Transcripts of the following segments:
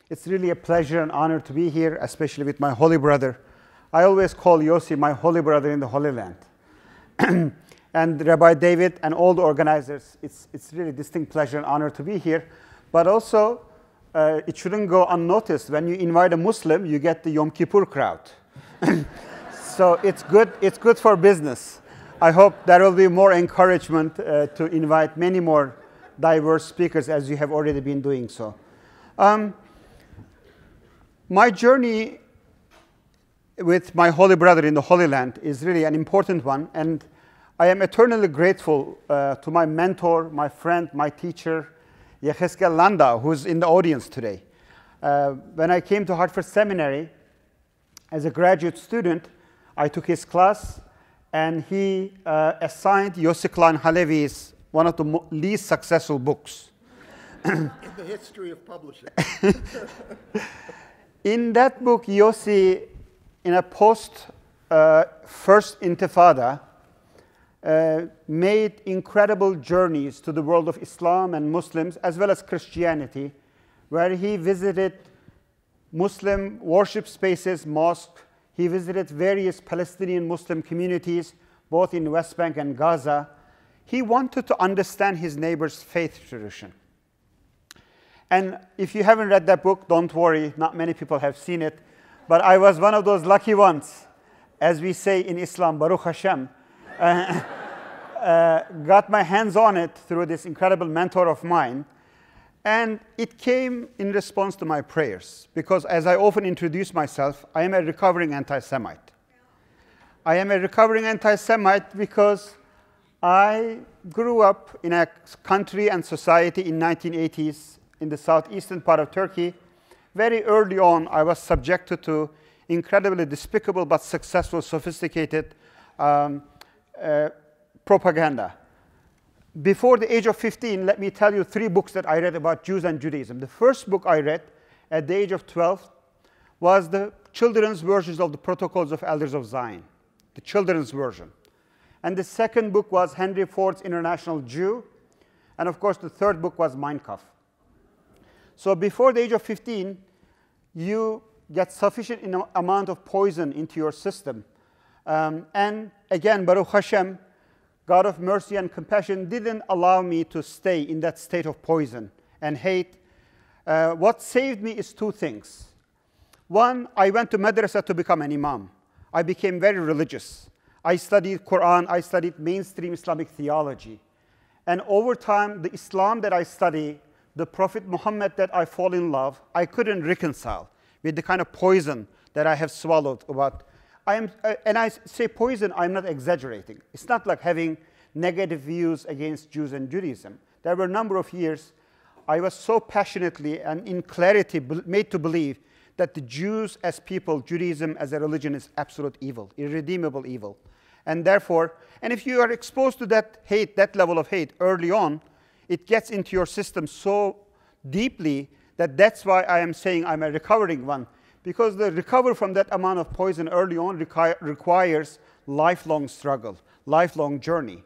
It's really a pleasure and honor to be here, especially with my holy brother. I always call Yossi my holy brother in the Holy Land. And Rabbi David and all the organizers, it's really a distinct pleasure and honor to be here. But also, it shouldn't go unnoticed. When you invite a Muslim, you get the Yom Kippur crowd. So it's good for business. I hope there will be more encouragement to invite many more diverse speakers, as you have already been doing so. My journey with my holy brother in the Holy Land is really an important one, and I am eternally grateful to my mentor, my friend, my teacher, Yecheskel Landa, who's in the audience today. When I came to Hartford Seminary as a graduate student, I took his class, and he assigned Yossi Klein Halevi's one of the least successful books. In the history of publishing. In that book, Yossi, in a post-First Intifada, made incredible journeys to the world of Islam and Muslims, as well as Christianity, where he visited Muslim worship spaces, mosques. He visited various Palestinian Muslim communities, both in West Bank and Gaza. He wanted to understand his neighbor's faith tradition. And if you haven't read that book, don't worry, not many people have seen it. But I was one of those lucky ones, as we say in Islam, Baruch Hashem. Got my hands on it through this incredible mentor of mine. And it came in response to my prayers, because as I often introduce myself, I am a recovering anti-Semite. I am a recovering anti-Semite because I grew up in a country and society in 1980s in the southeastern part of Turkey. Very early on, I was subjected to incredibly despicable but successful, sophisticated propaganda. Before the age of 15, let me tell you 3 books that I read about Jews and Judaism. The first book I read at the age of 12 was the children's versions of the Protocols of Elders of Zion, the children's version. And the second book was Henry Ford's International Jew. And of course, the third book was Mein Kampf. So before the age of 15, you get sufficient amount of poison into your system. And again, Baruch Hashem, God of mercy and compassion, didn't allow me to stay in that state of poison and hate. What saved me is 2 things. One, I went to madrasa to become an imam. I became very religious. I studied Quran, I studied mainstream Islamic theology. And over time, the Islam that I study, the Prophet Muhammad that I fall in love, I couldn't reconcile with the kind of poison that I have swallowed. And I say poison, I'm not exaggerating. It's not like having negative views against Jews and Judaism. There were a number of years I was so passionately and in clarity made to believe that the Jews as people, Judaism as a religion is absolute evil, irredeemable evil. And therefore, and if you are exposed to that hate, that level of hate early on, it gets into your system so deeply that that's why I am saying I'm a recovering one. Because the recovery from that amount of poison early on requires lifelong struggle, lifelong journey.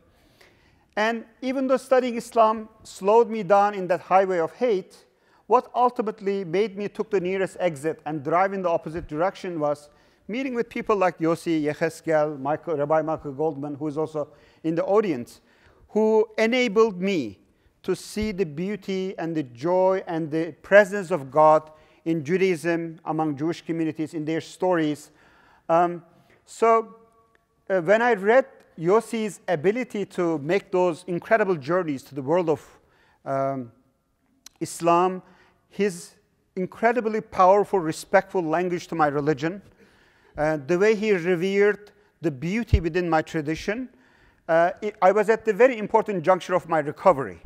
And even though studying Islam slowed me down in that highway of hate, what ultimately made me took the nearest exit and drive in the opposite direction was meeting with people like Yossi, Yecheskel, Rabbi Michael Goldman, who is also in the audience, who enabled me to see the beauty and the joy and the presence of God in Judaism, among Jewish communities, in their stories. When I read Yossi's ability to make those incredible journeys to the world of Islam his incredibly powerful, respectful language to my religion, the way he revered the beauty within my tradition. I was at the very important juncture of my recovery.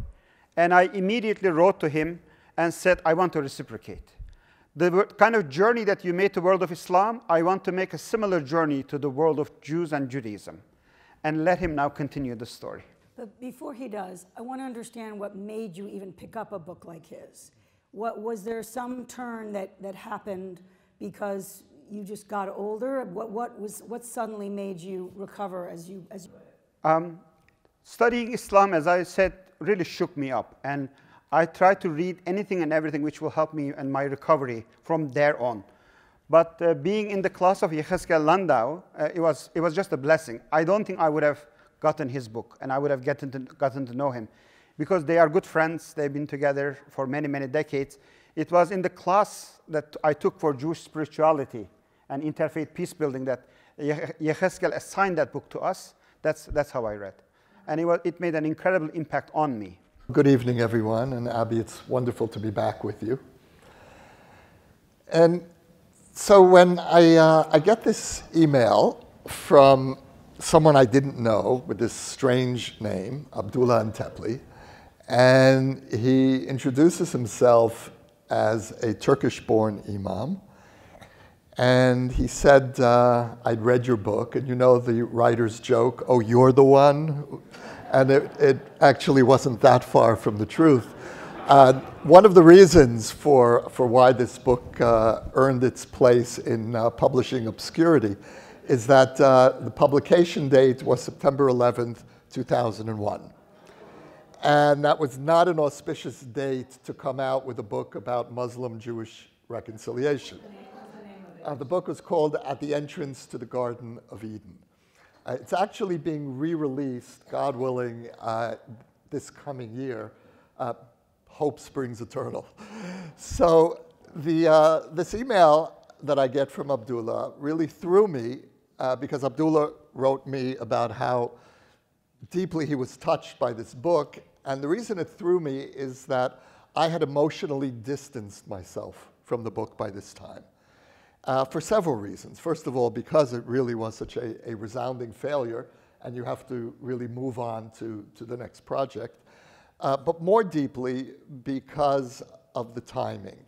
And I immediately wrote to him and said, I want to reciprocate. The kind of journey that you made to the world of Islam, I want to make a similar journey to the world of Jews and Judaism. And let him now continue the story. But before he does, I want to understand what made you even pick up a book like his. Was there some turn that happened because you just got older? What suddenly made you recover as you Studying Islam, as I said, really shook me up. And I tried to read anything and everything which will help me in my recovery from there on. But being in the class of Yechezkel Landau, it was just a blessing. I don't think I would have gotten his book, and I would have gotten to know him, because they are good friends. They've been together for many, many decades. It was in the class that I took for Jewish spirituality and interfaith peace building that Yechezkel assigned that book to us. That's how I read. And it made an incredible impact on me. Good evening, everyone. And Abby, it's wonderful to be back with you. And so when I get this email from someone I didn't know with this strange name, Abdullah Antepli, and he introduces himself as a Turkish-born imam. And he said, I'd read your book, and you know the writer's joke, oh, you're the one? And it actually wasn't that far from the truth. One of the reasons for why this book earned its place in publishing obscurity is that the publication date was September 11th, 2001. And that was not an auspicious date to come out with a book about Muslim-Jewish reconciliation. The book was called At the Entrance to the Garden of Eden. It's actually being re-released, God willing, this coming year. Hope springs eternal. So this email that I get from Abdullah really threw me, because Abdullah wrote me about how deeply he was touched by this book. And the reason it threw me is that I had emotionally distanced myself from the book by this time. For several reasons. First of all, because it really was such a resounding failure, and you have to really move on to the next project. But more deeply, because of the timing.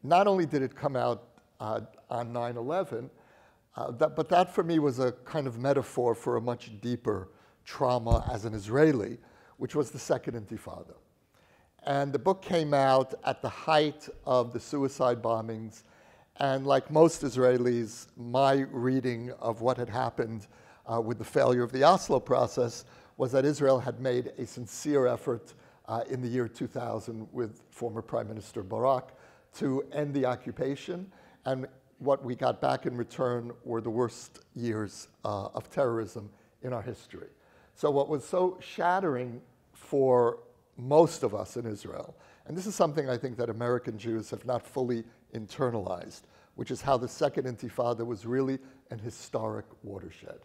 Not only did it come out on 9/11, but that for me was a kind of metaphor for a much deeper trauma as an Israeli, which was the Second Intifada. And the book came out at the height of the suicide bombings. And like most Israelis, my reading of what had happened with the failure of the Oslo process was that Israel had made a sincere effort in the year 2000 with former Prime Minister Barak to end the occupation. And what we got back in return were the worst years of terrorism in our history. So what was so shattering for most of us in Israel, and this is something I think that American Jews have not fully internalized, which is how the Second Intifada was really an historic watershed.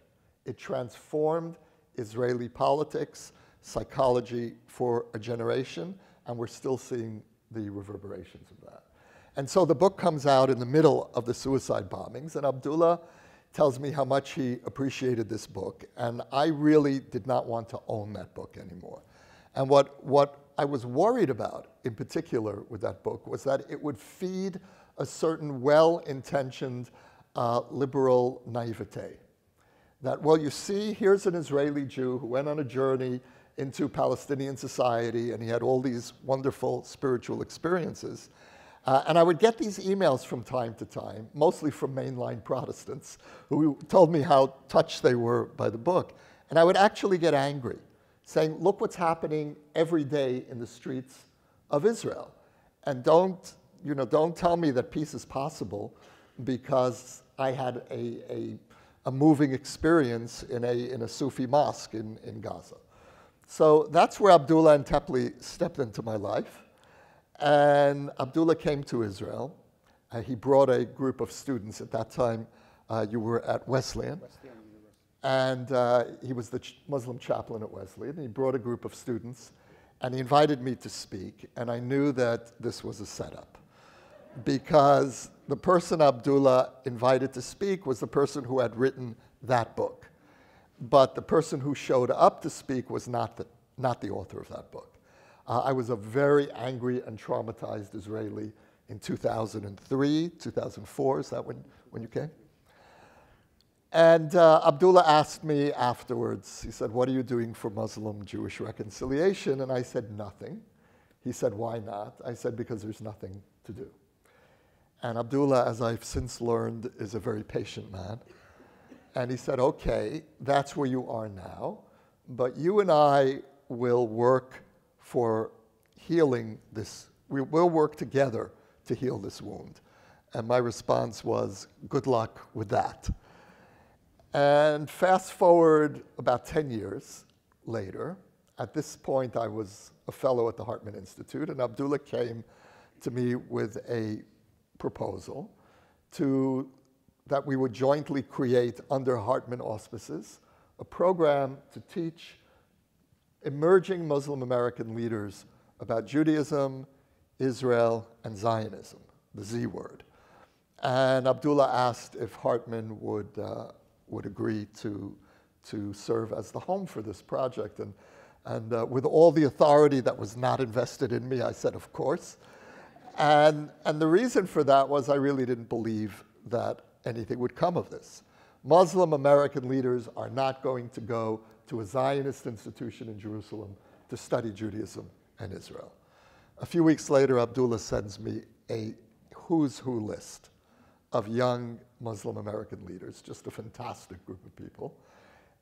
It transformed Israeli politics, psychology for a generation, and we're still seeing the reverberations of that. And so the book comes out in the middle of the suicide bombings, and Abdullah tells me how much he appreciated this book, and I really did not want to own that book anymore. And what I was worried about, in particular with that book, was that it would feed a certain well-intentioned liberal naivete. That, well, you see, here's an Israeli Jew who went on a journey into Palestinian society, and he had all these wonderful spiritual experiences. And I would get these emails from time to time, mostly from mainline Protestants, who told me how touched they were by the book. And I would actually get angry, saying, look what's happening every day in the streets of Israel. And don't tell me that peace is possible because I had a moving experience in a Sufi mosque in Gaza. So that's where Abdullah Antepli stepped into my life. And Abdullah came to Israel. He brought a group of students. At that time, you were at Wesleyan. And he was the Muslim chaplain at Wesleyan. He brought a group of students. and he invited me to speak, and I knew that this was a setup, because the person Abdullah invited to speak was the person who had written that book. But the person who showed up to speak was not the author of that book. I was a very angry and traumatized Israeli in 2003, 2004, is that when you came? And Abdullah asked me afterwards, he said, what are you doing for Muslim-Jewish reconciliation? And I said, nothing. He said, why not? I said, because there's nothing to do. And Abdullah, as I've since learned, is a very patient man. And he said, okay, that's where you are now, but you and I will work for healing this. We'll work together to heal this wound. And my response was, good luck with that. And fast forward about 10 years later, at this point I was a fellow at the Hartman Institute, and Abdullah came to me with a proposal that we would jointly create under Hartman auspices a program to teach emerging Muslim American leaders about Judaism, Israel, and Zionism, the Z word. And Abdullah asked if Hartman would agree to serve as the home for this project. And with all the authority that was not invested in me, I said, of course. And the reason for that was I really didn't believe that anything would come of this. Muslim American leaders are not going to go to a Zionist institution in Jerusalem to study Judaism and Israel. A few weeks later, Abdullah sends me a who's who list of young Muslim American leaders, just a fantastic group of people.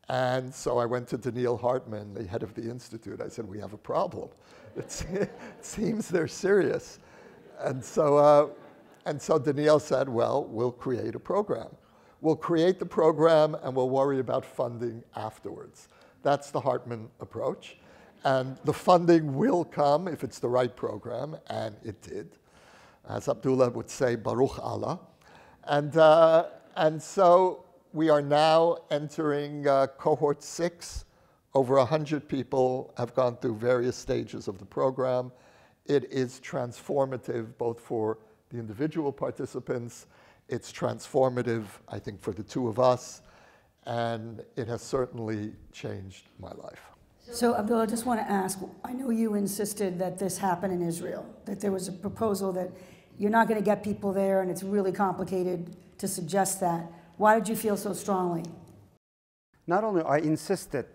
And so I went to Daniel Hartman, the head of the institute. I said, we have a problem. It seems they're serious. And so Daniel said, well, we'll create a program. We'll create the program and we'll worry about funding afterwards. That's the Hartman approach. And the funding will come if it's the right program, and it did. As Abdullah would say, Baruch Allah. And so we are now entering cohort 6. Over 100 people have gone through various stages of the program. It is transformative both for the individual participants. It's transformative, I think, for the two of us. And it has certainly changed my life. So, Abdullah, I just want to ask, I know you insisted that this happen in Israel, that there was a proposal that you're not going to get people there and it's really complicated to suggest that. Why did you feel so strongly? Not only I insisted,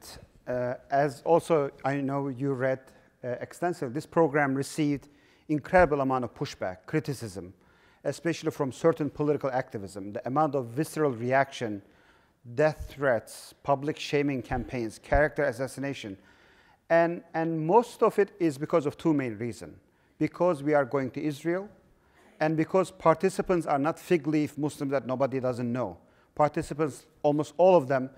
as also I know you read extensively, this program received incredible amount of pushback, criticism, especially from certain political activism, the amount of visceral reaction, death threats, public shaming campaigns, character assassination. And most of it is because of two main reasons. Because we are going to Israel, and because participants are not fig leaf Muslims that nobody doesn't know. Participants, almost all of them,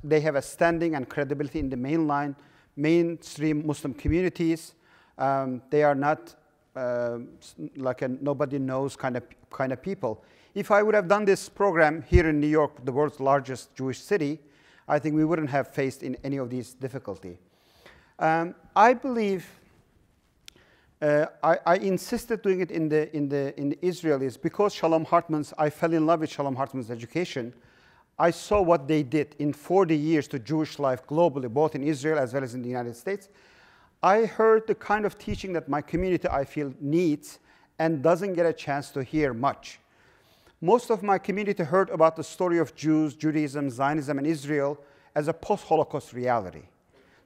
they have a standing and credibility in the mainstream Muslim communities. They are not like a nobody knows kind of people. If I would have done this program here in New York, the world's largest Jewish city, I think we wouldn't have faced in any of these difficulty. I believe I insisted doing it in the Israelis because I fell in love with Shalom Hartman's education. I saw what they did in 40 years to Jewish life globally, both in Israel as well as in the United States. I heard the kind of teaching that my community, I feel, needs and doesn't get a chance to hear much. Most of my community heard about the story of Jews, Judaism, Zionism, and Israel as a post-Holocaust reality.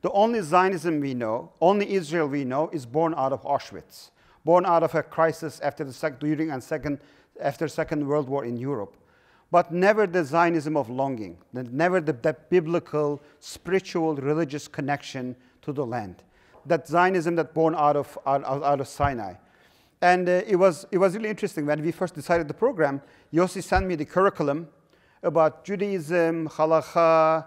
The only Zionism we know, only Israel we know, is born out of Auschwitz, born out of a crisis after the Second World War in Europe. But never the Zionism of longing, never that biblical, spiritual, religious connection to the land. That Zionism that born out of Sinai. And it was really interesting. When we first decided the program, Yossi sent me the curriculum about Judaism, halakha,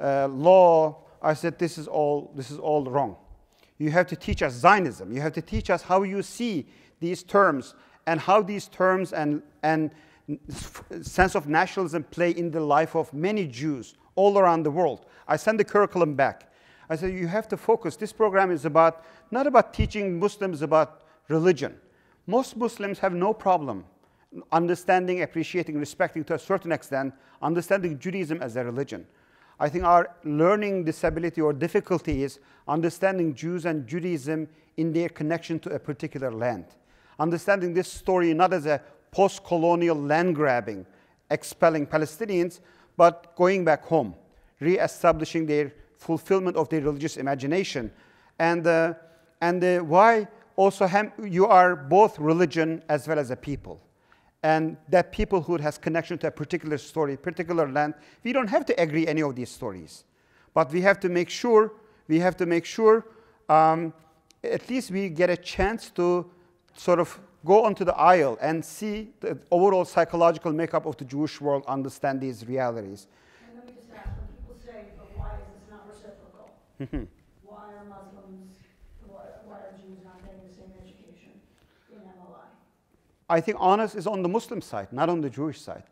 law. I said, this is all wrong. You have to teach us Zionism. You have to teach us how you see these terms and how these terms and sense of nationalism play in the life of many Jews all around the world. I sent the curriculum back. I said, you have to focus. This program is about, not about teaching Muslims about religion. Most Muslims have no problem understanding, appreciating, respecting to a certain extent, understanding Judaism as a religion. I think our learning disability or difficulty is understanding Jews and Judaism in their connection to a particular land. Understanding this story not as a post-colonial land grabbing, expelling Palestinians, but going back home, re-establishing their fulfillment of their religious imagination. And why also you are both religion as well as a people. And that peoplehood has connection to a particular story, particular land. We don't have to agree any of these stories. But we have to make sure, at least we get a chance to sort of go onto the aisle and see the overall psychological makeup of the Jewish world, understand these realities. And let me just ask, when people say, but why is this not reciprocal? Why are Muslims, why are Jews not getting the same education in MLI? I think honest is on the Muslim side, not on the Jewish side.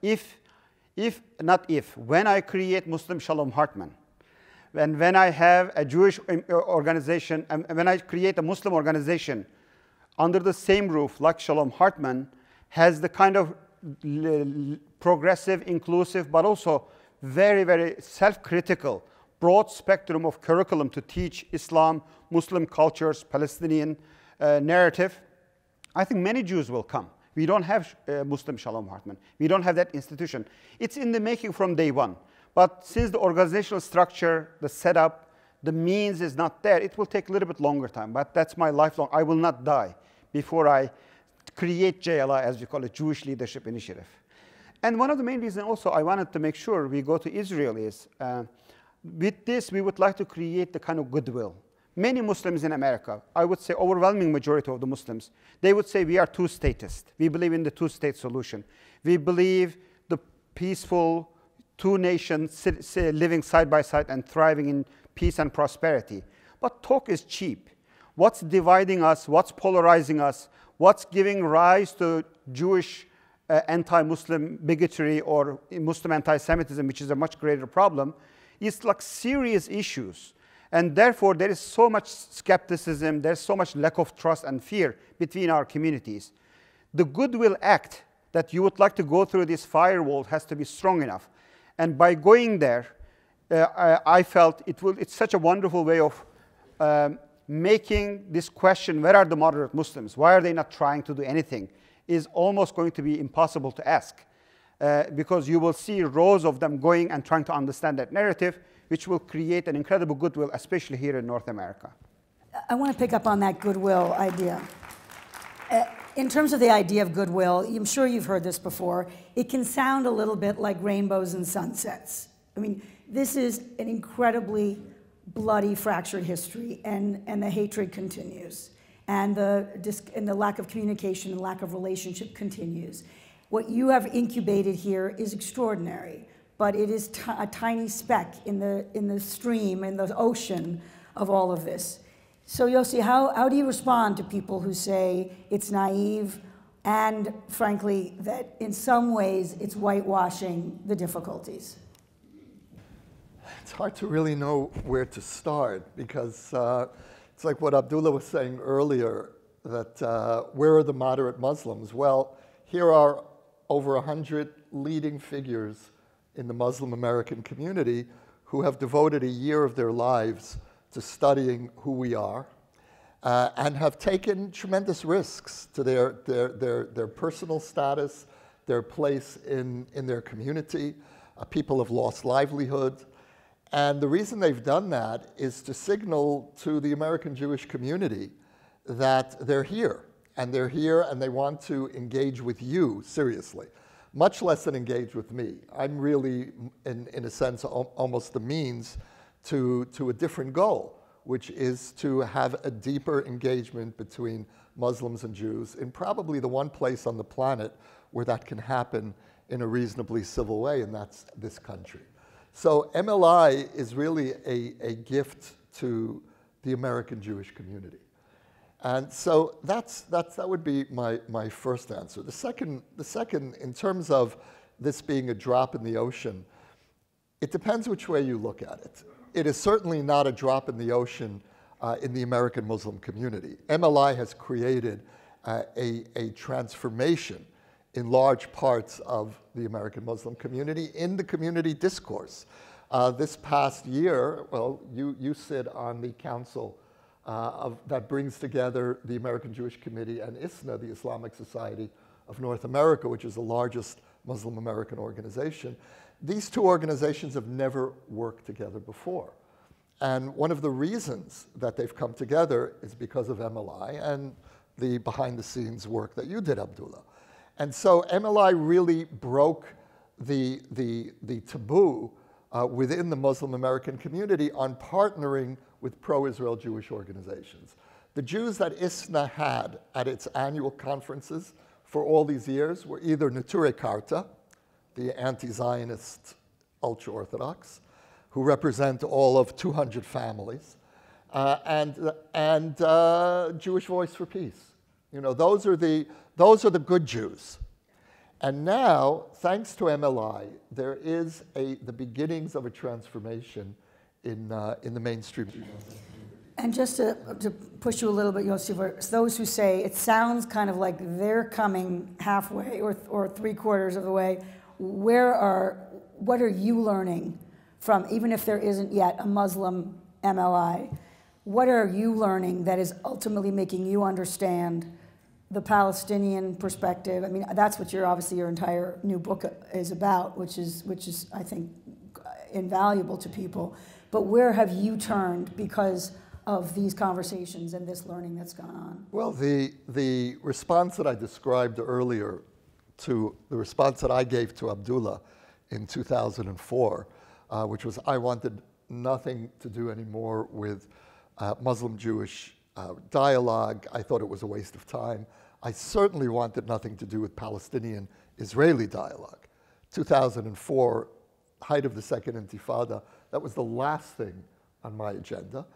When I create Muslim Shalom Hartman, and when I have a Jewish organization, and when I create a Muslim organization under the same roof, like Shalom Hartman, has the kind of progressive, inclusive, but also very, very self-critical, broad spectrum of curriculum to teach Islam, Muslim cultures, Palestinian narrative, I think many Jews will come. We don't have Muslim Shalom Hartman. We don't have that institution. It's in the making from day one. But since the organizational structure, the setup, the means is not there, it will take a little bit longer time. But that's my lifelong. I will not die before I create JLI, as we call it, Jewish Leadership Initiative. And one of the main reasons also I wanted to make sure we go to Israel is, with this, we would like to create the kind of goodwill. Many Muslims in America, I would say overwhelming majority of the Muslims, they would say we are two-statist. We believe in the two-state solution. We believe the peaceful two nations living side by side and thriving in peace and prosperity. But talk is cheap. What's dividing us, what's polarizing us, what's giving rise to Jewish anti-Muslim bigotry or Muslim anti-Semitism, which is a much greater problem, is like serious issues. And therefore, there is so much skepticism, there's so much lack of trust and fear between our communities. The goodwill act that you would like to go through this firewall has to be strong enough. And by going there, I felt it's such a wonderful way of making this question, where are the moderate Muslims? Why are they not trying to do anything? Is almost going to be impossible to ask. Because you will see rows of them going and trying to understand that narrative, which will create an incredible goodwill, especially here in North America. I want to pick up on that goodwill idea. In terms of the idea of goodwill, I'm sure you've heard this before, it can sound a little bit like rainbows and sunsets. I mean, this is an incredibly bloody, fractured history, and the hatred continues. And the lack of communication and lack of relationship continues. What you have incubated here is extraordinary, but it is a tiny speck in the stream, in the ocean of all of this. So Yossi, how do you respond to people who say it's naive and, frankly, that in some ways it's whitewashing the difficulties? It's hard to really know where to start because it's like what Abdullah was saying earlier, that where are the moderate Muslims? Well, here are over 100 leading figures in the Muslim American community who have devoted a year of their lives to studying who we are and have taken tremendous risks to their personal status, their place in their community. People have lost livelihood. And the reason they've done that is to signal to the American Jewish community that they're here. And they're here and they want to engage with you seriously, much less than engage with me. I'm really, in a sense, almost the means to a different goal, which is to have a deeper engagement between Muslims and Jews in probably the one place on the planet where that can happen in a reasonably civil way, and that's this country. So MLI is really a gift to the American Jewish community. And so that would be my first answer. The second, in terms of this being a drop in the ocean, it depends which way you look at it. it is certainly not a drop in the ocean in the American Muslim community. MLI has created a transformation in large parts of the American Muslim community, in the community discourse. This past year, well, you sit on the council that brings together the American Jewish Committee and ISNA, the Islamic Society of North America, which is the largest Muslim American organization. These two organizations have never worked together before. And one of the reasons that they've come together is because of MLI and the behind-the-scenes work that you did, Abdullah. And so MLI really broke the taboo within the Muslim American community on partnering with pro-Israel Jewish organizations. The Jews that ISNA had at its annual conferences for all these years were either Neturei Karta, the anti-Zionist ultra-Orthodox, who represent all of 200 families, and Jewish Voice for Peace. You know, those are the good Jews. And now, thanks to MLI, there is the beginnings of a transformation in the mainstream. And just to push you a little bit, Yossi, for those who say it sounds kind of like they're coming halfway or three-quarters of the way, what are you learning from, even if there isn't yet a Muslim MLI, what are you learning that is ultimately making you understand the Palestinian perspective? I mean, that's what obviously your entire new book is about, which is I think invaluable to people. But where have you turned because of these conversations and this learning that's gone on? Well, the response that I described earlier to the response that I gave to Abdullah in 2004, which was I wanted nothing to do anymore with Muslim-Jewish dialogue. I thought it was a waste of time. I certainly wanted nothing to do with Palestinian-Israeli dialogue. 2004, height of the Second Intifada, that was the last thing on my agenda.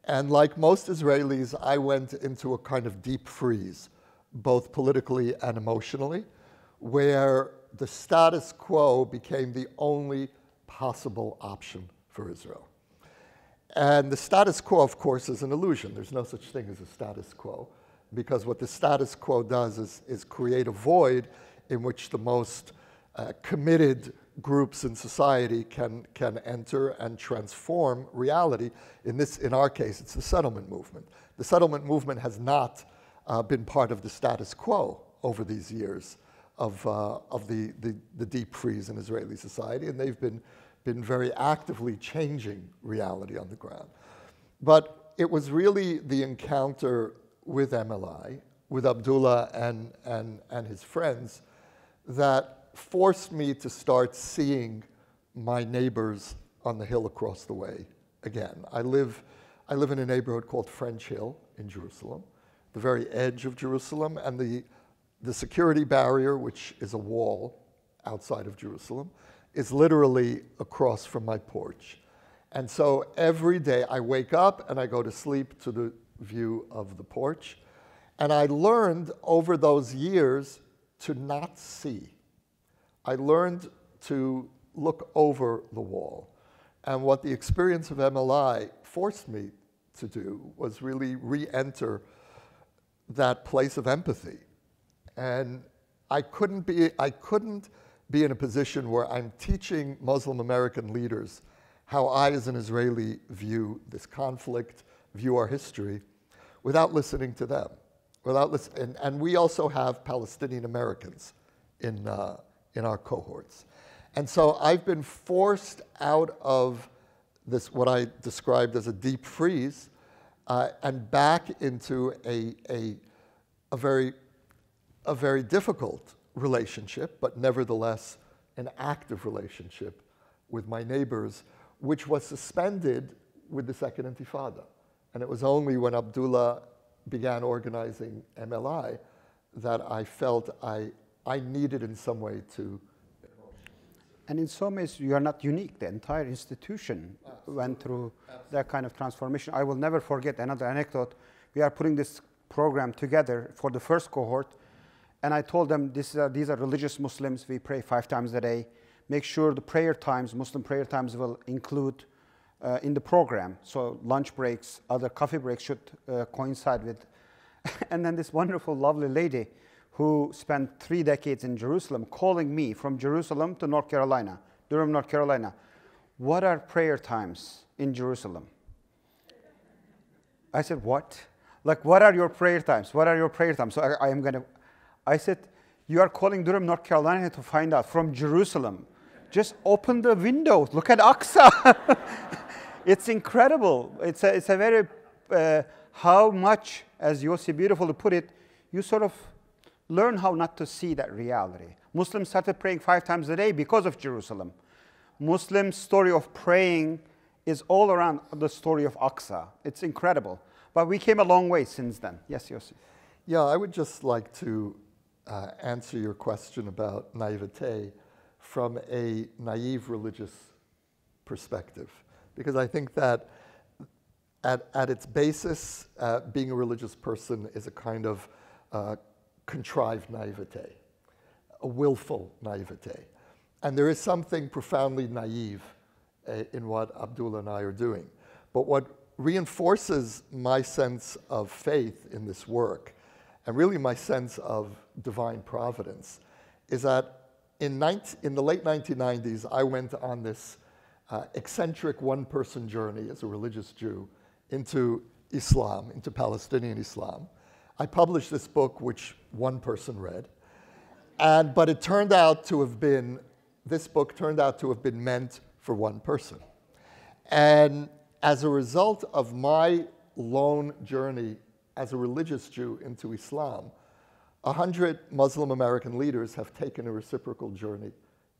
And like most Israelis, I went into a kind of deep freeze, both politically and emotionally, where the status quo became the only possible option for Israel. And the status quo, of course, is an illusion. There's no such thing as a status quo, because what the status quo does is create a void in which the most committed groups in society can enter and transform reality. In our case, it's the settlement movement. The settlement movement has not been part of the status quo over these years of the deep freeze in Israeli society, and they've been very actively changing reality on the ground. But it was really the encounter with MLI, with Abdullah and his friends, that forced me to start seeing my neighbors on the hill across the way again. I live in a neighborhood called French Hill in Jerusalem, the very edge of Jerusalem, and the security barrier, which is a wall outside of Jerusalem, is literally across from my porch. And so every day I wake up and I go to sleep to the view of the porch. And I learned over those years to not see. I learned to look over the wall. And what the experience of MLI forced me to do was really re-enter that place of empathy. And I couldn't be in a position where I'm teaching Muslim American leaders how I, as an Israeli, view this conflict, view our history, without listening to them. And we also have Palestinian Americans in our cohorts. And so I've been forced out of this, what I described as a deep freeze, and back into a very difficult relationship, but nevertheless an active relationship with my neighbors, which was suspended with the Second Intifada. And it was only when Abdullah began organizing MLI that I felt I needed in some way to. And in some ways, you are not unique. The entire institution went through that kind of transformation. I will never forget another anecdote. We are putting this program together for the first cohort, and I told them, these are religious Muslims. We pray 5 times a day. Make sure the prayer times, Muslim prayer times, will include in the program. So lunch breaks, other coffee breaks should coincide with. And then this wonderful, lovely lady who spent 3 decades in Jerusalem calling me from Jerusalem to North Carolina, Durham, North Carolina. What are prayer times in Jerusalem? I said, what? Like, what are your prayer times? What are your prayer times? So I said, you are calling Durham, North Carolina to find out from Jerusalem. Just open the windows. Look at Aqsa. It's incredible. It's a very, how much, as Yossi beautifully put it, you sort of learn how not to see that reality. Muslims started praying 5 times a day because of Jerusalem. Muslim story of praying is all around the story of Aqsa. It's incredible. But we came a long way since then. Yes, Yossi. Yeah, I would just like to answer your question about naivete from a naive religious perspective. Because I think that at its basis, being a religious person is a kind of contrived naivete, a willful naivete. And there is something profoundly naive in what Abdullah and I are doing. But what reinforces my sense of faith in this work, and really my sense of divine providence, is that in the late 1990s, I went on this eccentric one-person journey as a religious Jew into Islam, into Palestinian Islam. I published this book, which one person read, but it turned out to have been, this book turned out to have been meant for one person. And as a result of my lone journey as a religious Jew into Islam, 100 Muslim American leaders have taken a reciprocal journey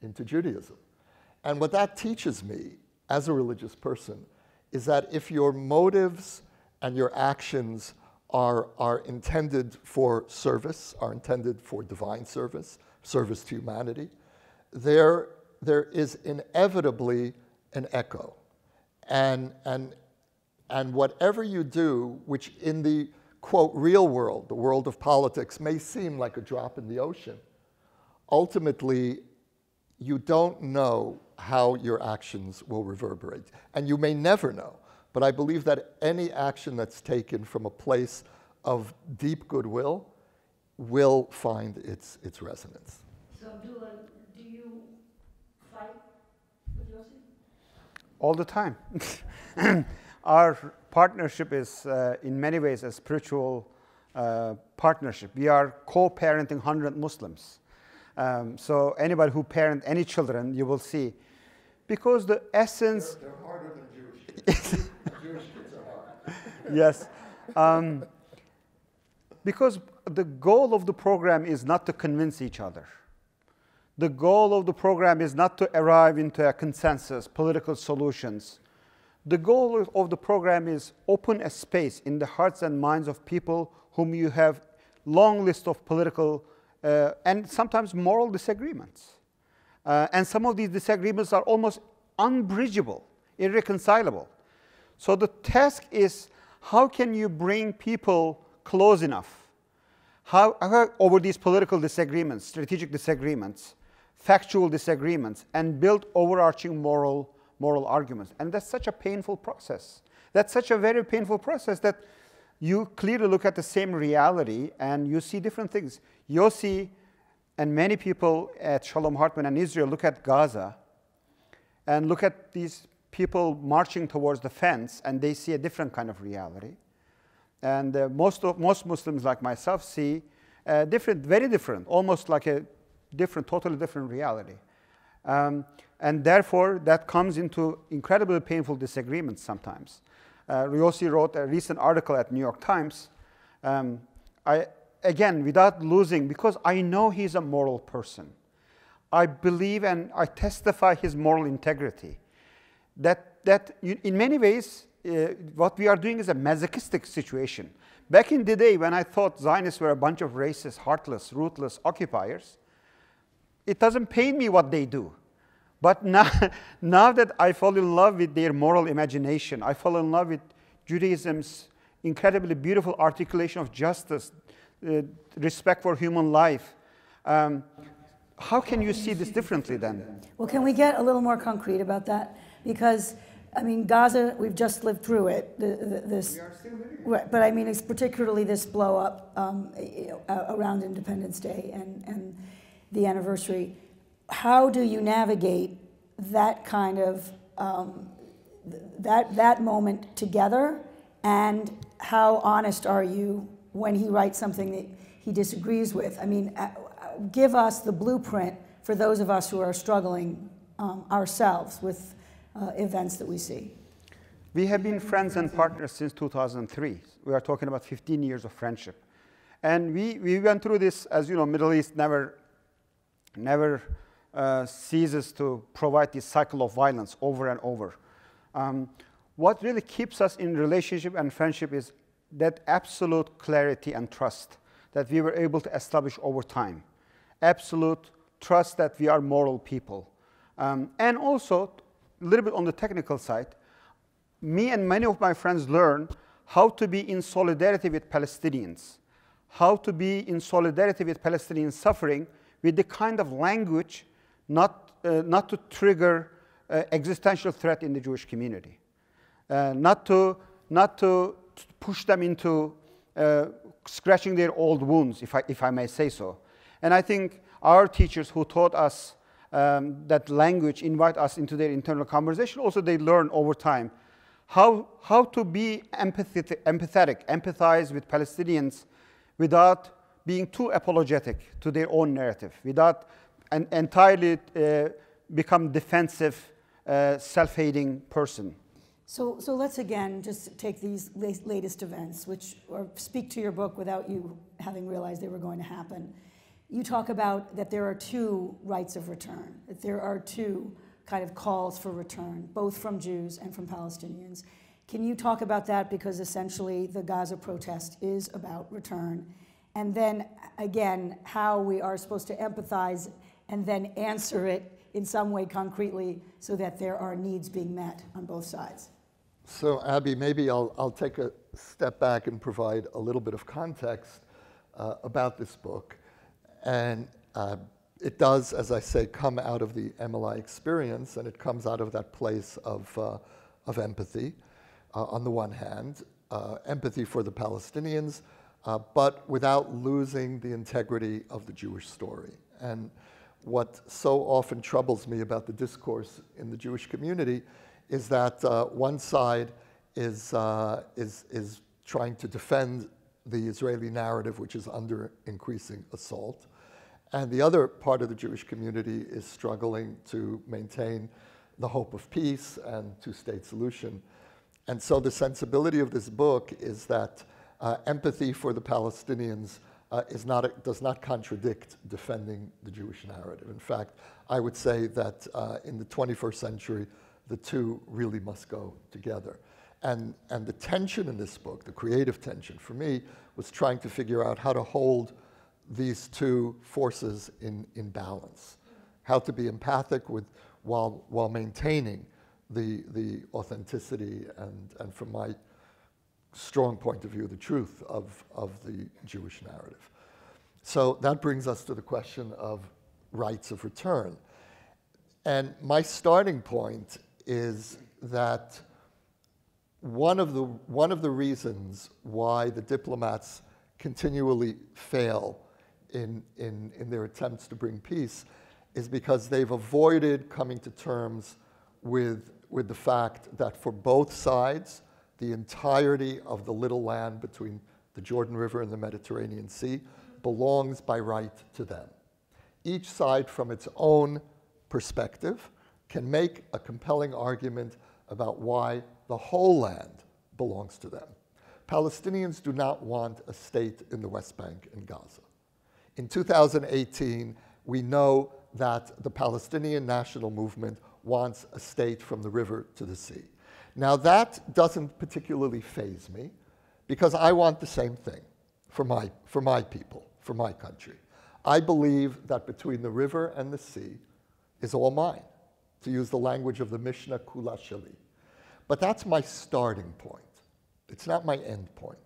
into Judaism. And what that teaches me as a religious person is that if your motives and your actions are intended for service, are intended for divine service, service to humanity, there is inevitably an echo. And whatever you do, which in the, quote, real world, the world of politics, may seem like a drop in the ocean, ultimately, you don't know how your actions will reverberate. And you may never know. But I believe that any action that's taken from a place of deep goodwill will find its resonance. So, Abdullah, do you fight with Yossi? All the time. Our partnership is, in many ways, a spiritual partnership. We are co-parenting 100 Muslims. So anybody who parent any children, you will see. Because the essence... They're harder than Jewish kids. Jewish kids are hard. Yes. Because the goal of the program is not to convince each other. The goal of the program is not to arrive into a consensus, political solutions. The goal of the program is open a space in the hearts and minds of people whom you have long list of political and sometimes moral disagreements. And some of these disagreements are almost unbridgeable, irreconcilable. So the task is, how can you bring people close enough? How over these political disagreements, strategic disagreements, factual disagreements, and build overarching moral arguments. And that's such a painful process. That's such a very painful process that you clearly look at the same reality and you see different things. Yossi and many people at Shalom Hartman and Israel look at Gaza and look at these people marching towards the fence, and they see a different kind of reality. And most Muslims like myself see different, very different, almost like a different, totally different reality. And therefore, that comes into incredibly painful disagreements sometimes. Yossi wrote a recent article at New York Times. Again, without losing, because I know he's a moral person. I believe and I testify his moral integrity. That in many ways, what we are doing is a masochistic situation. Back in the day when I thought Zionists were a bunch of racist, heartless, ruthless occupiers, it doesn't pain me what they do. But now that I fall in love with their moral imagination, I fall in love with Judaism's incredibly beautiful articulation of justice, respect for human life. How can you see this differently then? Well, can we get a little more concrete about that? Because I mean, Gaza, we've just lived through it. This, We are still living it. right, but I mean, it's particularly this blow up around Independence Day and the anniversary. How do you navigate that kind of that moment together, and how honest are you when he writes something that he disagrees with? I mean, give us the blueprint for those of us who are struggling ourselves with events that we see. We have been friends and partners since 2003. We are talking about 15 years of friendship. And we went through this, as you know, Middle East never ceases to provide this cycle of violence over and over. What really keeps us in relationship and friendship is that absolute clarity and trust that we were able to establish over time. Absolute trust that we are moral people. And also, a little bit on the technical side, me and many of my friends learn how to be in solidarity with Palestinians, how to be in solidarity with Palestinian suffering with the kind of language not to trigger existential threat in the Jewish community, not to push them into scratching their old wounds, if I may say so. And I think our teachers who taught us that language invite us into their internal conversation. Also, they learn over time how to be empathetic, empathize with Palestinians without being too apologetic to their own narrative, without entirely become defensive, self-hating person. So let's again just take these latest events, which or speak to your book without you having realized they were going to happen. You talk about that there are two rights of return, that there are two kind of calls for return, both from Jews and from Palestinians. Can you talk about that? Because essentially the Gaza protest is about return. And then again, how we are supposed to empathize and then answer it in some way concretely so that there are needs being met on both sides. So Abby, maybe I'll take a step back and provide a little bit of context about this book. And it does, as I say, come out of the MLI experience, and it comes out of that place of empathy, on the one hand, empathy for the Palestinians, but without losing the integrity of the Jewish story. And what so often troubles me about the discourse in the Jewish community is that one side is trying to defend the Israeli narrative, which is under increasing assault, and the other part of the Jewish community is struggling to maintain the hope of peace and two-state solution. And so the sensibility of this book is that empathy for the Palestinians does not contradict defending the Jewish narrative. In fact, I would say that in the 21st century, the two really must go together. And the tension in this book, the creative tension for me, was trying to figure out how to hold these two forces in balance, how to be empathic while maintaining the authenticity and from my strong point of view, the truth of the Jewish narrative. So that brings us to the question of rights of return. And my starting point is that one of the reasons why the diplomats continually fail in their attempts to bring peace is because they've avoided coming to terms with the fact that for both sides, the entirety of the little land between the Jordan River and the Mediterranean Sea belongs by right to them. Each side, from its own perspective, can make a compelling argument about why the whole land belongs to them. Palestinians do not want a state in the West Bank and Gaza. In 2018, we know that the Palestinian National Movement wants a state from the river to the sea. Now that doesn't particularly faze me because I want the same thing for my people, for my country. I believe that between the river and the sea is all mine, to use the language of the Mishnah, Kula Sheli. But that's my starting point. It's not my end point.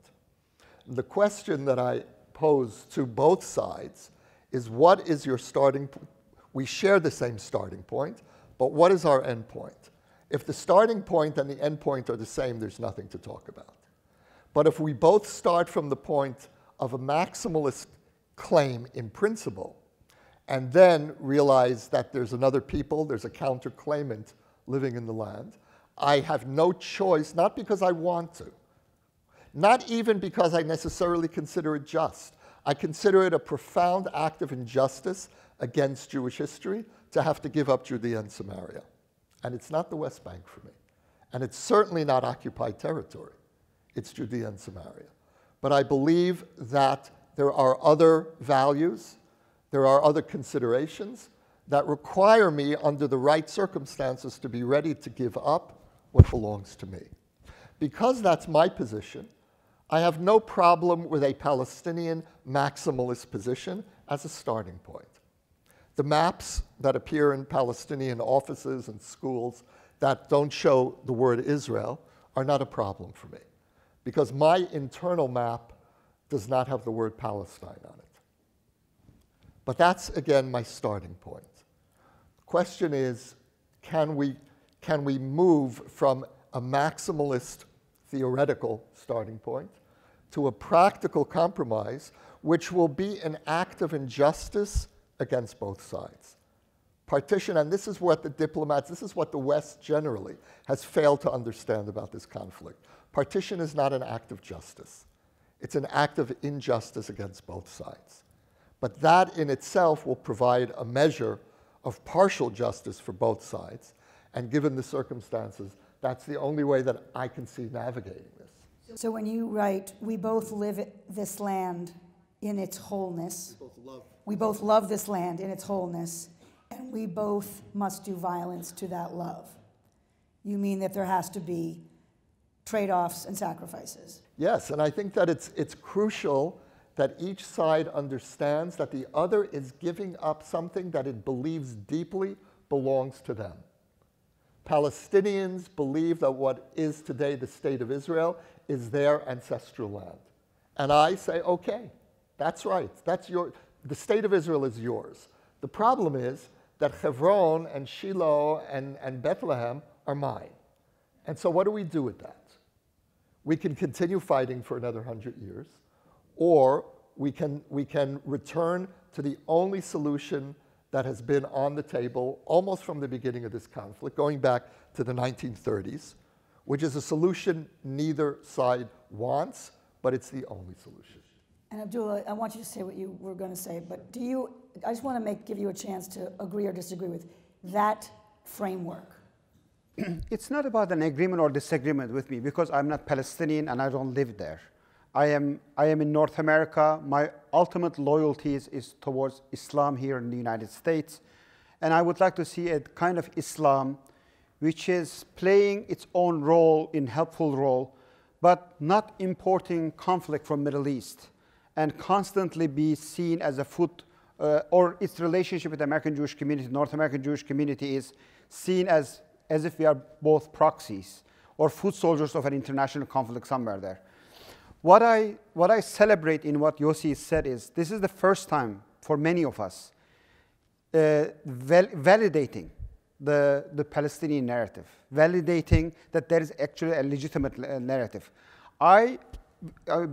The question that I pose to both sides is, what is your starting point? We share the same starting point, but what is our end point? If the starting point and the end point are the same, there's nothing to talk about. But if we both start from the point of a maximalist claim in principle, and then realize that there's another people, there's a counter-claimant living in the land, I have no choice, not because I want to, not even because I necessarily consider it just. I consider it a profound act of injustice against Jewish history to have to give up Judea and Samaria. And it's not the West Bank for me. And it's certainly not occupied territory. It's Judea and Samaria. But I believe that there are other values, there are other considerations that require me, under the right circumstances, to be ready to give up what belongs to me. Because that's my position, I have no problem with a Palestinian maximalist position as a starting point. The maps that appear in Palestinian offices and schools that don't show the word Israel are not a problem for me, because my internal map does not have the word Palestine on it. But that's, again, my starting point. The question is, can we move from a maximalist theoretical starting point to a practical compromise, which will be an act of injustice against both sides? Partition, and this is what the diplomats, this is what the West generally has failed to understand about this conflict. Partition is not an act of justice. It's an act of injustice against both sides. But that in itself will provide a measure of partial justice for both sides. And given the circumstances, that's the only way that I can see navigating this. So when you write, we both live this land in its wholeness. We both love this land in its wholeness, and we both must do violence to that love. You mean that there has to be trade-offs and sacrifices? Yes, and I think that it's crucial that each side understands that the other is giving up something that it believes deeply belongs to them. Palestinians believe that what is today the state of Israel is their ancestral land. And I say, okay, that's right. The state of Israel is yours. The problem is that Hebron and Shiloh and Bethlehem are mine. And so what do we do with that? We can continue fighting for another 100 years, or we can return to the only solution that has been on the table almost from the beginning of this conflict, going back to the 1930s, which is a solution neither side wants, but it's the only solution. And Abdullah, I want you to say what you were going to say, but I just want to give you a chance to agree or disagree with that framework. It's not about an agreement or disagreement with me, because I'm not Palestinian and I don't live there. I am in North America. My ultimate loyalty is towards Islam here in the United States. And I would like to see a kind of Islam which is playing its own role, in helpful role, but not importing conflict from Middle East and constantly be seen as a or its relationship with the American Jewish community, North American Jewish community, is seen as if we are both proxies or foot soldiers of an international conflict somewhere there. What I celebrate in what Yossi said is, this is the first time for many of us validating the Palestinian narrative, validating that there is actually a legitimate narrative. I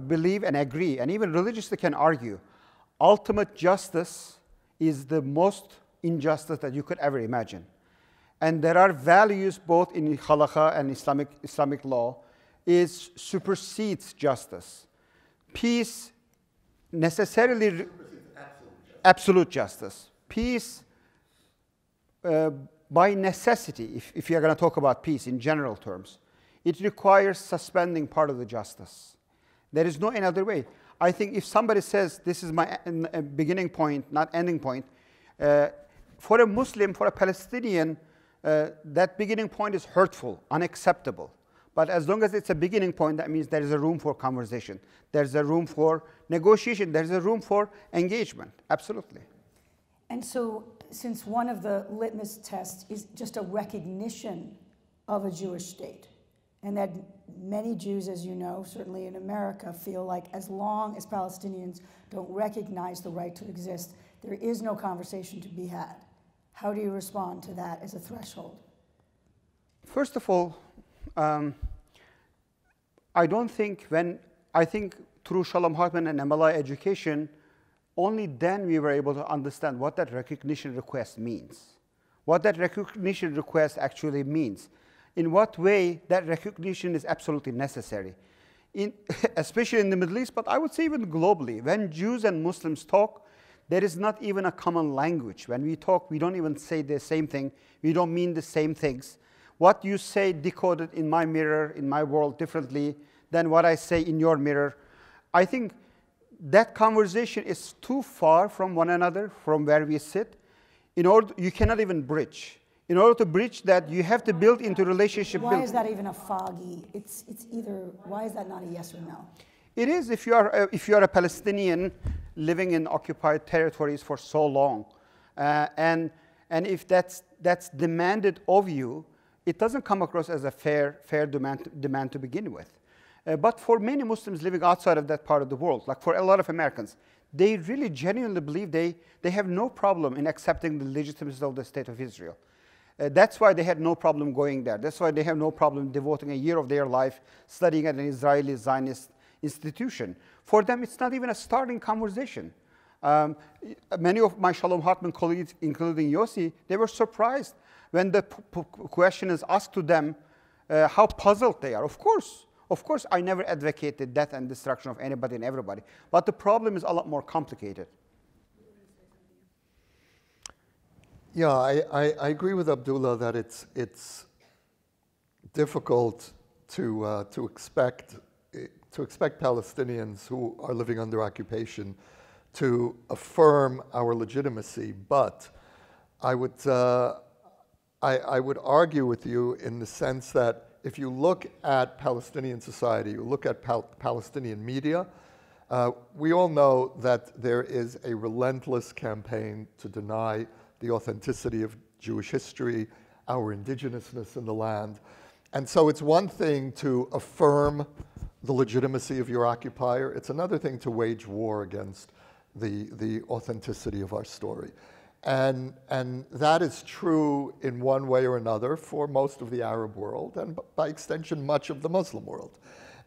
believe and agree, and even religiously can argue, ultimate justice is the most injustice that you could ever imagine. And there are values both in halakha and Islamic law is supersedes justice. Peace necessarily absolute justice. Peace by necessity, if you're going to talk about peace in general terms, it requires suspending part of the justice. There is no other way. I think if somebody says this is my beginning point, not ending point, for a Muslim, for a Palestinian, that beginning point is hurtful, unacceptable. But as long as it's a beginning point, that means there is a room for conversation. There's a room for negotiation. There's a room for engagement. Absolutely. And so, since one of the litmus tests is just a recognition of a Jewish state, and that many Jews, as you know, certainly in America, feel like as long as Palestinians don't recognize the right to exist, there is no conversation to be had. How do you respond to that as a threshold? First of all, I don't think I think through Shalom Hartman and MLI education, only then we were able to understand what that recognition request means, what that recognition request actually means, in what way that recognition is absolutely necessary, especially in the Middle East, but I would say even globally. When Jews and Muslims talk, there is not even a common language. When we talk, we don't even say the same thing. We don't mean the same things. What you say decoded in my mirror, in my world, differently than what I say in your mirror. I think that conversation is too far from one another, from where we sit. You cannot even bridge. In order to bridge that, you have to build into relationship. Why is that even a foggy? It's either, why is that not a yes or no? It is if you are a Palestinian living in occupied territories for so long, and if that's demanded of you, it doesn't come across as a fair demand to begin with. But for many Muslims living outside of that part of the world, like for a lot of Americans, they really genuinely believe they have no problem in accepting the legitimacy of the State of Israel. That's why they had no problem going there. That's why they have no problem devoting a year of their life studying at an Israeli Zionist institution. For them, it's not even a starting conversation. Many of my Shalom Hartman colleagues, including Yossi, they were surprised when the question is asked to them how puzzled they are. Of course, I never advocated death and destruction of anybody and everybody. But the problem is a lot more complicated. Yeah, I agree with Abdullah that it's difficult to expect Palestinians who are living under occupation to affirm our legitimacy. But I would argue with you in the sense that if you look at Palestinian society, you look at Palestinian media, we all know that there is a relentless campaign to deny the authenticity of Jewish history, our indigenousness in the land. And so it's one thing to affirm the legitimacy of your occupier. It's another thing to wage war against the authenticity of our story. And that is true in one way or another for most of the Arab world and by extension much of the Muslim world.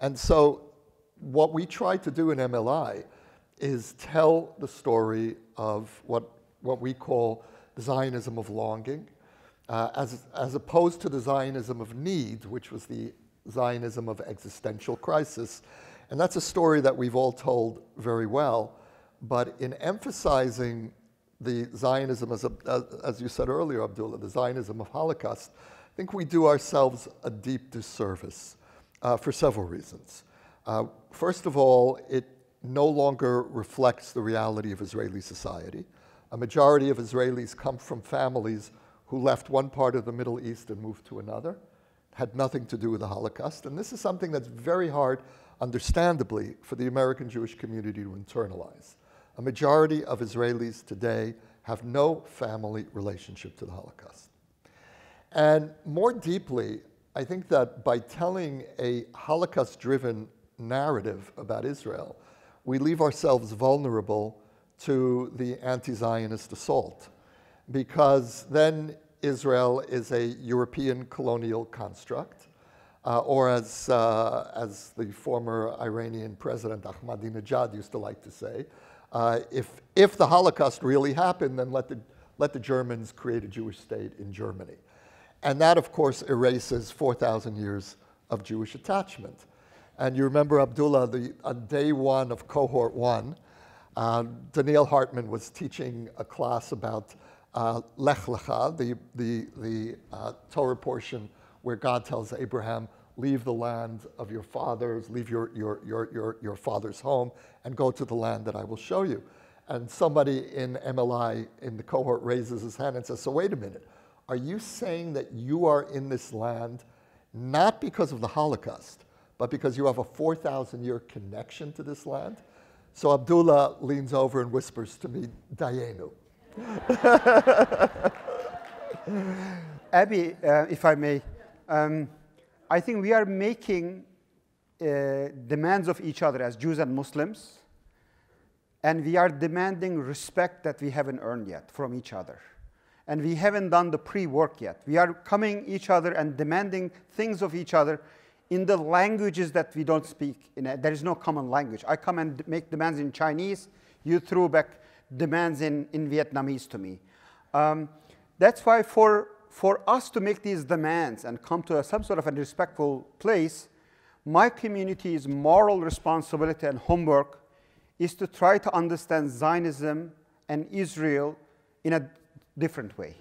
And so what we try to do in MLI is tell the story of what we call the Zionism of longing, as opposed to the Zionism of need, which was the Zionism of existential crisis. And that's a story that we've all told very well. But in emphasizing the Zionism, as you said earlier, Abdullah, the Zionism of Holocaust, I think we do ourselves a deep disservice for several reasons. First of all, it no longer reflects the reality of Israeli society. A majority of Israelis come from families who left one part of the Middle East and moved to another, had nothing to do with the Holocaust. And this is something that's very hard, understandably, for the American Jewish community to internalize. A majority of Israelis today have no family relationship to the Holocaust. And more deeply, I think that by telling a Holocaust-driven narrative about Israel, we leave ourselves vulnerable to the anti-Zionist assault, because then Israel is a European colonial construct, or as the former Iranian president Ahmadinejad used to like to say, if the Holocaust really happened, then let the Germans create a Jewish state in Germany. And that, of course, erases 4,000 years of Jewish attachment. And you remember, Abdullah, on day one of cohort one, Daniel Hartman was teaching a class about Lech Lecha, the Torah portion where God tells Abraham, leave the land of your fathers, leave your father's home, and go to the land that I will show you. And somebody in MLI in the cohort raises his hand and says, so wait a minute, are you saying that you are in this land not because of the Holocaust, but because you have a 4,000-year connection to this land? So Abdullah leans over and whispers to me, Dayenu. Abby, if I may, I think we are making demands of each other as Jews and Muslims, and we are demanding respect that we haven't earned yet from each other. And we haven't done the pre-work yet. We are coming each other and demanding things of each other in the languages that we don't speak. There is no common language. I come and make demands in Chinese. You throw back demands in Vietnamese to me. That's why for us to make these demands and come to some sort of a respectful place, my community's moral responsibility and homework is to try to understand Zionism and Israel in a different way.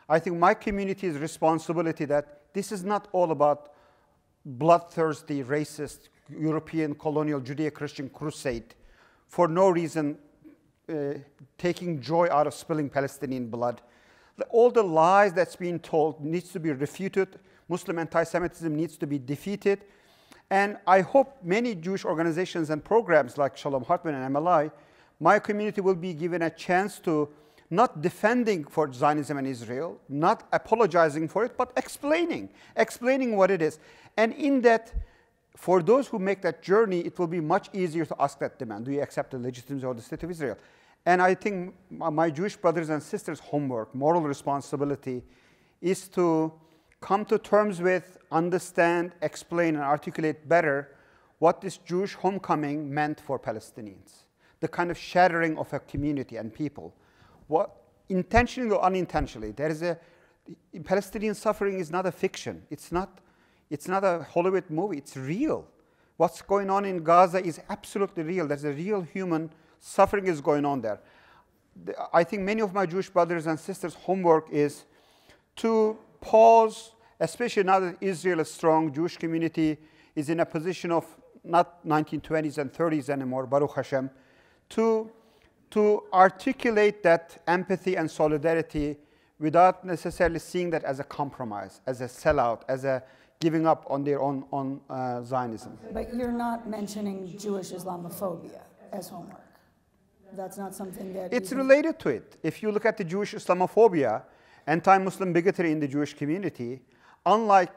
I think my community's responsibility that this is not all about bloodthirsty, racist, European colonial Judeo-Christian crusade for no reason, taking joy out of spilling Palestinian blood. All the lies that's being told needs to be refuted. Muslim anti-Semitism needs to be defeated. And I hope many Jewish organizations and programs like Shalom Hartman and MLI, my community will be given a chance to not defending for Zionism and Israel, not apologizing for it, but explaining what it is. And in that, for those who make that journey, it will be much easier to ask that demand. Do you accept the legitimacy of the state of Israel? And I think my Jewish brothers and sisters' homework, moral responsibility, is to come to terms with, understand, explain, and articulate better what this Jewish homecoming meant for Palestinians. The kind of shattering of a community and people. What, intentionally or unintentionally, Palestinian suffering is not a fiction. It's not a Hollywood movie. It's real. What's going on in Gaza is absolutely real. There's a real human suffering is going on there. I think many of my Jewish brothers and sisters' homework is to pause, especially now that Israel is strong, Jewish community is in a position of not 1920s and 30s anymore, Baruch Hashem, to articulate that empathy and solidarity without necessarily seeing that as a compromise, as a sellout, as a giving up on their own Zionism. But you're not mentioning Jewish Islamophobia as homework. That's not something that... It's related to it. If you look at the Jewish Islamophobia, anti-Muslim bigotry in the Jewish community, unlike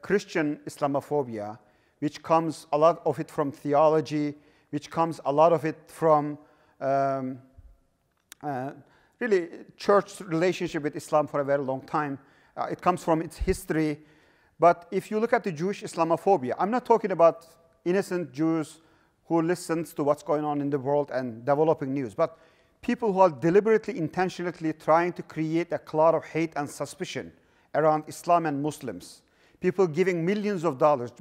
Christian Islamophobia, which comes a lot of it from theology, which comes a lot of it from really church relationship with Islam for a very long time. It comes from its history. But if you look at the Jewish Islamophobia, I'm not talking about innocent Jews who listens to what's going on in the world and developing news, but people who are deliberately, intentionally trying to create a cloud of hate and suspicion around Islam and Muslims. People giving millions of dollars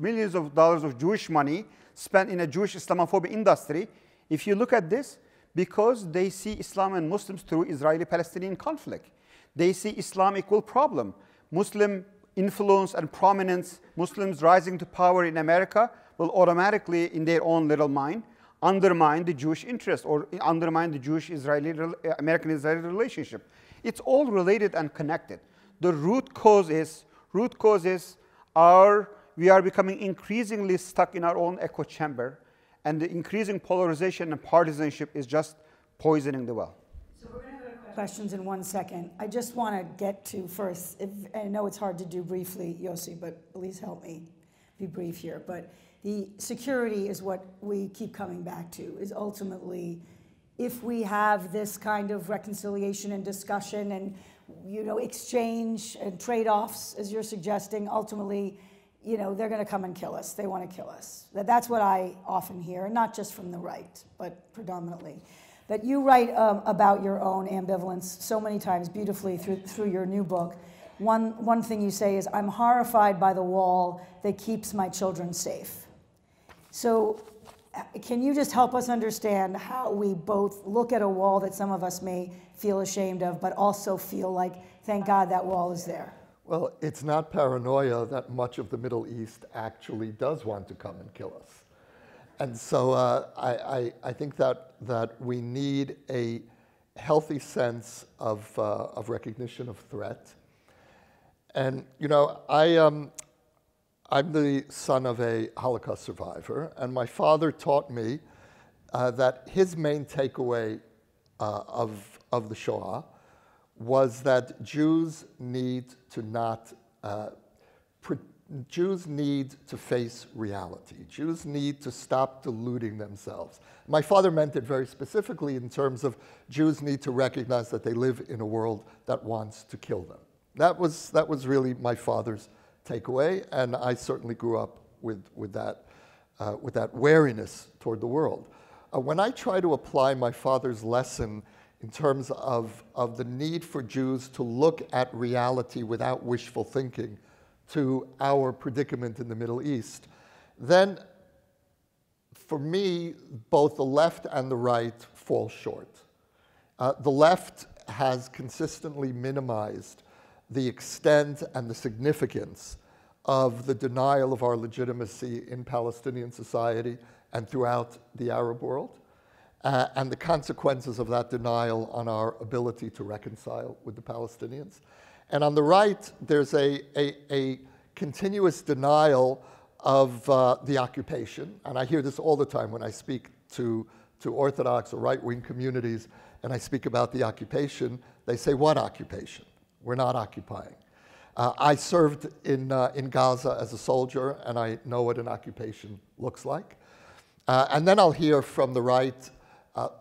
of Jewish money spent in a Jewish Islamophobia industry. If you look at this, because they see Islam and Muslims through Israeli-Palestinian conflict. They see Islam equal problem. Muslim influence and prominence, Muslims rising to power in America will automatically, in their own little mind, undermine the Jewish interest or undermine the Jewish American-Israeli relationship. It's all related and connected. The root cause is we are becoming increasingly stuck in our own echo chamber, and the increasing polarization and partisanship is just poisoning the well. So we're going to go to questions in 1 second. I just want to get to first, I know it's hard to do briefly, Yossi, but please help me be brief here. But the security is what we keep coming back to, is ultimately, if we have this kind of reconciliation and discussion and exchange and trade-offs, as you're suggesting, ultimately, they're going to come and kill us. They want to kill us. That's what I often hear, and not just from the right, but predominantly. But you write about your own ambivalence so many times beautifully through your new book. One thing you say is, I'm horrified by the wall that keeps my children safe. So can you just help us understand how we both look at a wall that some of us may feel ashamed of, but also feel like, thank God that wall is there? Well, it's not paranoia that much of the Middle East actually does want to come and kill us. And so I think that we need a healthy sense of recognition of threat. And, I'm the son of a Holocaust survivor, and my father taught me that his main takeaway of the Shoah was that Jews need to not Jews need to face reality. Jews need to stop deluding themselves. My father meant it very specifically in terms of Jews need to recognize that they live in a world that wants to kill them. That was really my father's takeaway, and I certainly grew up with that wariness toward the world. When I try to apply my father's lesson in terms of the need for Jews to look at reality without wishful thinking to our predicament in the Middle East, then for me, both the left and the right fall short. The left has consistently minimized the extent and the significance of the denial of our legitimacy in Palestinian society and throughout the Arab world, and the consequences of that denial on our ability to reconcile with the Palestinians. And on the right, there's a continuous denial of the occupation. And I hear this all the time when I speak to Orthodox or right-wing communities, and I speak about the occupation. They say, what occupation? We're not occupying. I served in Gaza as a soldier, and I know what an occupation looks like. And then I'll hear from the right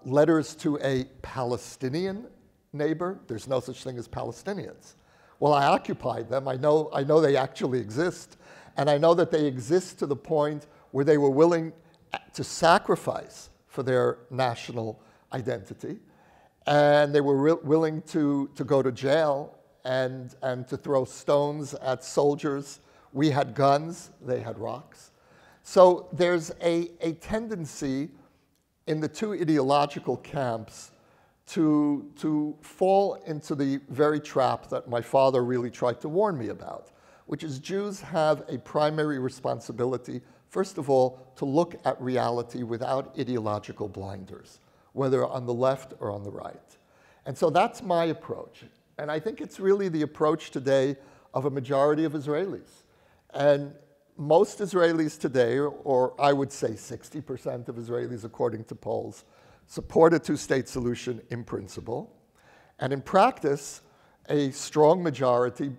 letters to a Palestinian neighbor. There's no such thing as Palestinians. Well, I occupied them. I know they actually exist, and I know that they exist to the point where they were willing to sacrifice for their national identity, and they were willing to go to jail and to throw stones at soldiers. We had guns, they had rocks. So there's a tendency in the two ideological camps to fall into the very trap that my father really tried to warn me about, which is Jews have a primary responsibility, first of all, to look at reality without ideological blinders, whether on the left or on the right. And so that's my approach. And I think it's really the approach today of a majority of Israelis. And most Israelis today, or I would say 60% of Israelis according to polls, support a two-state solution in principle. And in practice, a strong majority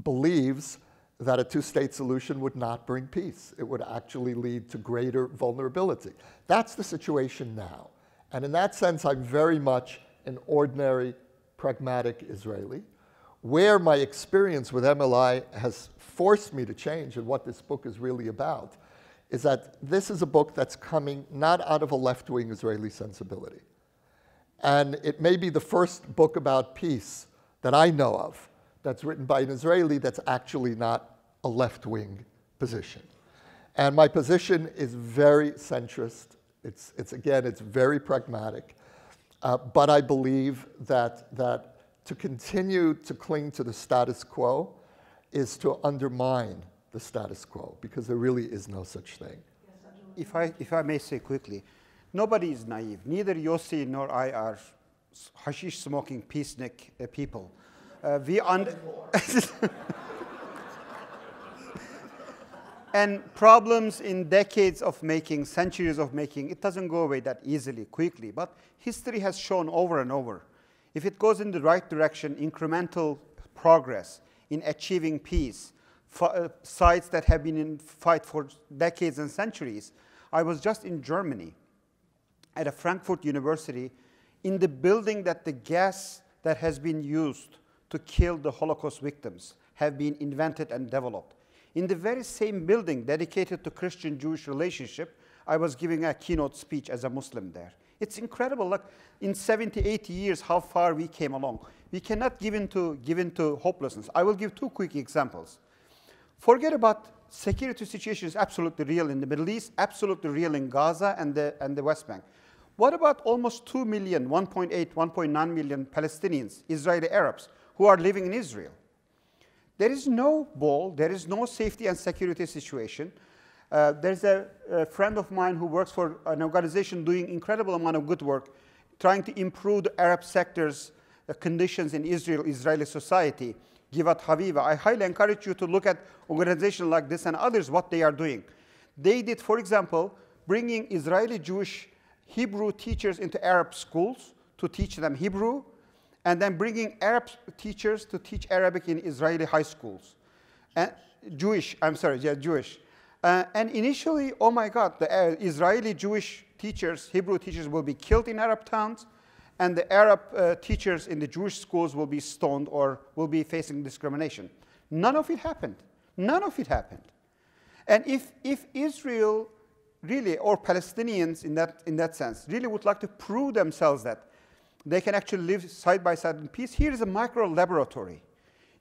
believes that a two-state solution would not bring peace. It would actually lead to greater vulnerability. That's the situation now. And in that sense, I'm very much an ordinary, pragmatic Israeli. Where my experience with MLI has forced me to change, and what this book is really about, is that this is a book that's coming not out of a left-wing Israeli sensibility. And it may be the first book about peace that I know of that's written by an Israeli that's actually not a left-wing position. And my position is very centrist. It's very pragmatic. But I believe that to continue to cling to the status quo is to undermine the status quo, because there really is no such thing. If I may say quickly, nobody is naive. Neither Yossi nor I are hashish smoking peacenik people. And problems in decades of making, centuries of making, it doesn't go away that easily, quickly. But history has shown over and over, if it goes in the right direction, incremental progress in achieving peace, sites that have been in fight for decades and centuries. I was just in Germany at a Frankfurt University in the building that the gas that has been used to kill the Holocaust victims have been invented and developed. In the very same building dedicated to Christian-Jewish relationship, I was giving a keynote speech as a Muslim there. It's incredible, like in 70, 80 years, how far we came along. We cannot give into hopelessness. I will give two quick examples. Forget about security situation is absolutely real in the Middle East, absolutely real in Gaza and the West Bank. What about almost 2 million, 1.8, 1.9 million Palestinians, Israeli Arabs, who are living in Israel? There is no wall, there is no safety and security situation. There's a friend of mine who works for an organization doing incredible amount of good work, trying to improve the Arab sector's conditions in Israeli society, Givat Haviva. I highly encourage you to look at organizations like this and others, what they are doing. They did, for example, bringing Israeli Jewish Hebrew teachers into Arab schools to teach them Hebrew, and then bringing Arab teachers to teach Arabic in Israeli high schools. And Jewish, I'm sorry, yeah, Jewish. And initially, oh my God, the Israeli Jewish teachers, Hebrew teachers will be killed in Arab towns, and the Arab teachers in the Jewish schools will be stoned or will be facing discrimination. None of it happened. None of it happened. And if Israel really, or Palestinians in that sense, really would like to prove themselves that they can actually live side by side in peace, here is a micro laboratory.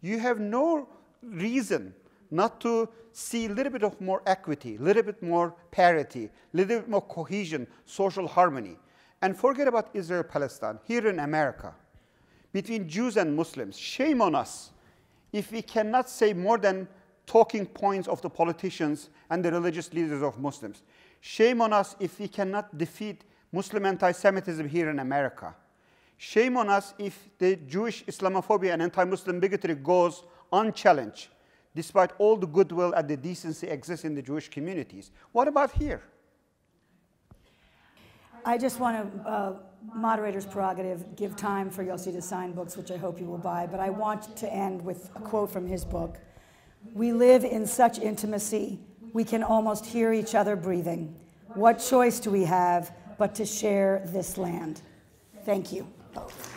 You have no reason not to see a little bit of more equity, a little bit more parity, a little bit more cohesion, social harmony. And forget about Israel-Palestine. Here in America, between Jews and Muslims, shame on us if we cannot say more than talking points of the politicians and the religious leaders of Muslims. Shame on us if we cannot defeat Muslim anti-Semitism here in America. Shame on us if the Jewish Islamophobia and anti-Muslim bigotry goes unchallenged, despite all the goodwill and the decency exists in the Jewish communities. What about here? I just want to, moderator's prerogative, give time for Yossi to sign books, which I hope you will buy, but I want to end with a quote from his book. "We live in such intimacy, we can almost hear each other breathing. What choice do we have but to share this land?" Thank you both.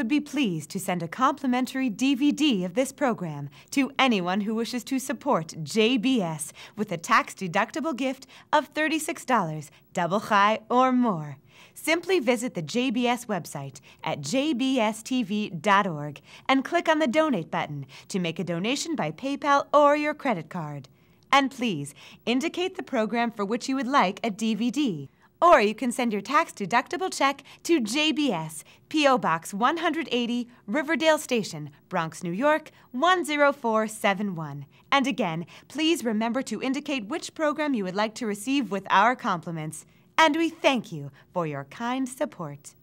Be pleased to send a complimentary DVD of this program to anyone who wishes to support JBS with a tax-deductible gift of $36, double chai or more. Simply visit the JBS website at jbstv.org and click on the Donate button to make a donation by PayPal or your credit card. And please indicate the program for which you would like a DVD. Or you can send your tax-deductible check to JBS, P.O. Box 180, Riverdale Station, Bronx, New York, 10471. And again, please remember to indicate which program you would like to receive with our compliments. And we thank you for your kind support.